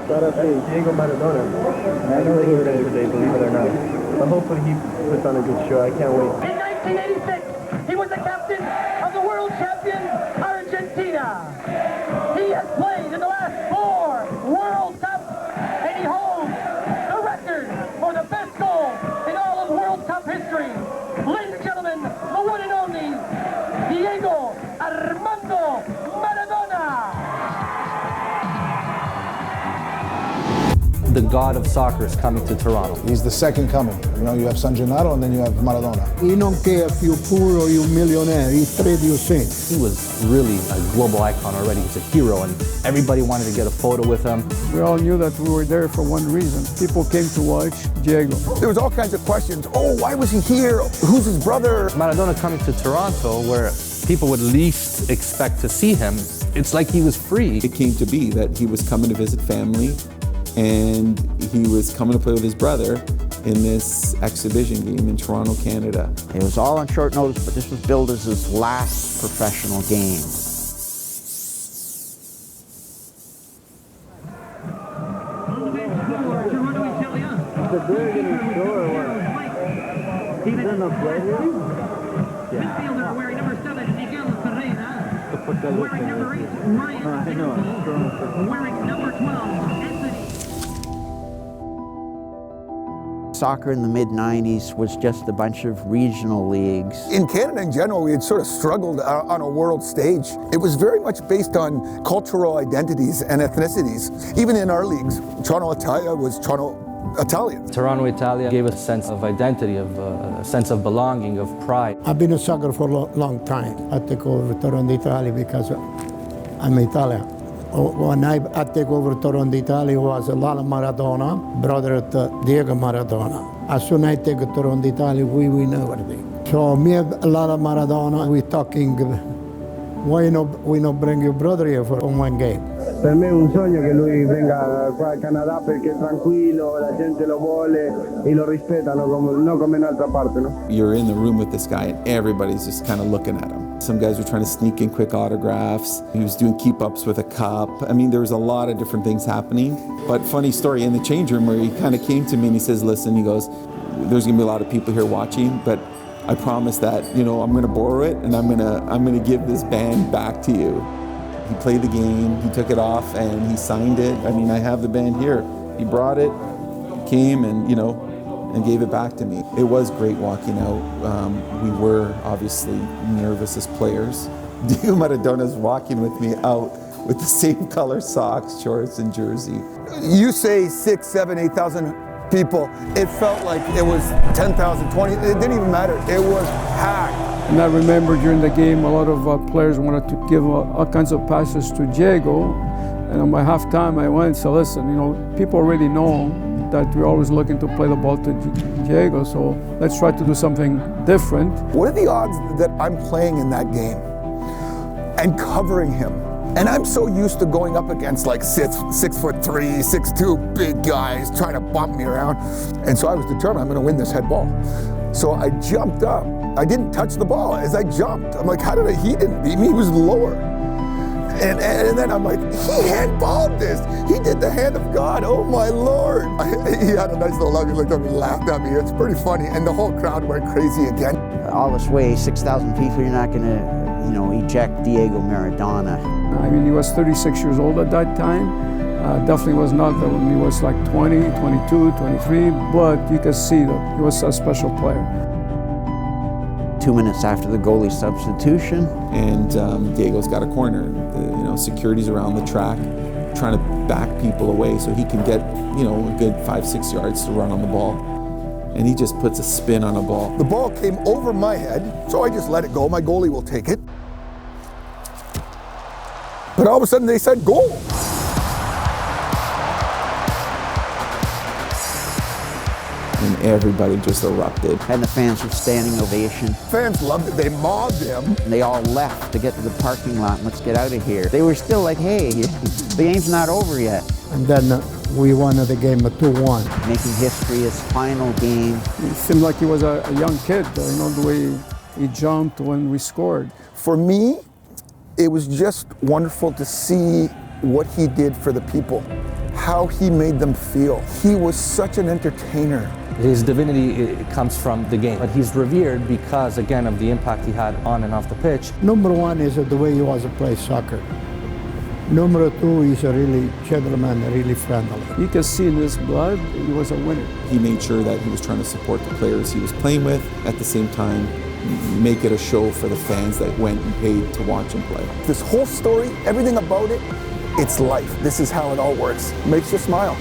Shout out to Diego Maradona. I know he was there today, believe it or not. But hopefully he puts on a good show. I can't wait. In 1986, he was the captain of the world champion Argentina. He has played in the last 4 World Cups, and he holds the record for the best goal in all of World Cup history. Ladies and gentlemen, the one and only Diego Armando Maradona. The god of soccer is coming to Toronto. He's the second coming. You know, you have San Gennaro and then you have Maradona. He don't care if you're poor or you're millionaire. He trade you same. He was really a global icon already. He was a hero, and everybody wanted to get a photo with him. We all knew that we were there for one reason. People came to watch Diego. There was all kinds of questions. Oh, why was he here? Who's his brother? Maradona coming to Toronto, where people would least expect to see him, it's like he was free. It came to be that he was coming to visit family, and he was coming to play with his brother in this exhibition game in Toronto, Canada. It was all on short notice, but this was billed as his last professional game. Toronto Italia. The bird in his store or what? He's in the play here? Midfielder wearing number 7, Miguel Ferreira. Wearing number 8, Ryan Singleton. Wearing number 12, Anthony. Soccer in the mid-90s was just a bunch of regional leagues. In Canada in general, we had sort of struggled on a world stage. It was very much based on cultural identities and ethnicities. Even in our leagues, Toronto Italia was Toronto Italian. Toronto Italia gave us a sense of identity, of a sense of belonging, of pride. I've been in soccer for a long time. I take over Toronto Italia because I'm Italian. When I take over Toronto Italia, was Lalo Maradona, brother of Diego Maradona. As soon as I take Toronto Italia, we win everything. So me and Lalo Maradona, we talking, why we not bring your brother here for one game? Per me è un sogno che lui venga qua al Canada perché è tranquillo, la gente lo vuole e lo rispettano non come in altra parte, no? You're in the room with this guy and everybody's just kind of looking at him. Some guys were trying to sneak in quick autographs. He was doing keep-ups with a cup. I mean, there was a lot of different things happening. But funny story, in the change room where he kind of came to me and he says, listen, he goes, there's gonna be a lot of people here watching, but I promise that, you know, I'm gonna borrow it and I'm gonna give this band back to you. He played the game, he took it off, and he signed it. I mean, I have the band here. He brought it, came, and you know, and gave it back to me. It was great walking out. We were obviously nervous as players. Diego Maradona's walking with me out with the same color socks, shorts, and jersey. You say 6, 7, 8,000 people. It felt like it was 10,000, 20. It didn't even matter. It was packed. And I remember during the game, a lot of players wanted to give all kinds of passes to Diego. And on my halftime, I went and said, listen, you know, people already know that we're always looking to play the ball to Diego, so let's try to do something different. What are the odds that I'm playing in that game and covering him? And I'm so used to going up against like 6'3", 6'2", big guys trying to bump me around. And so I was determined I'm gonna win this head ball. So I jumped up. I didn't touch the ball as I jumped. I'm like, how did he didn't beat me, he was lower. And then I'm like, he handballed this. He did the hand of God, oh my Lord. He had a nice little laugh, he looked at me and laughed at me. It's pretty funny, and the whole crowd went crazy again. All this way, 6,000 people, you're not gonna, you know, eject Diego Maradona. I mean, he was 36 years old at that time. Definitely was not that when he was like 20, 22, 23, but you can see that he was a special player. 2 minutes after the goalie substitution. And Diego's got a corner. You know, security's around the track, trying to back people away so he can get, you know, a good 5-6 yards to run on the ball. And he just puts a spin on a ball. The ball came over my head, so I just let it go. My goalie will take it. But all of a sudden they said goal. And everybody just erupted. And the fans were standing ovation. Fans loved it, they mobbed him. They all left to get to the parking lot and let's get out of here. They were still like, hey, the game's not over yet. And then we won the game 2-1. Making history, his final game. It seemed like he was a young kid, you know, the way he jumped when we scored. For me, it was just wonderful to see what he did for the people. how he made them feel. He was such an entertainer. His divinity comes from the game, but he's revered because, again, of the impact he had on and off the pitch. Number one is the way he was to play soccer. Number two, he's a really gentleman, really friendly. You can see in his blood, he was a winner. He made sure that he was trying to support the players he was playing with, at the same time make it a show for the fans that went and paid to watch him play. This whole story, everything about it, it's life. This is how it all works. Makes you smile.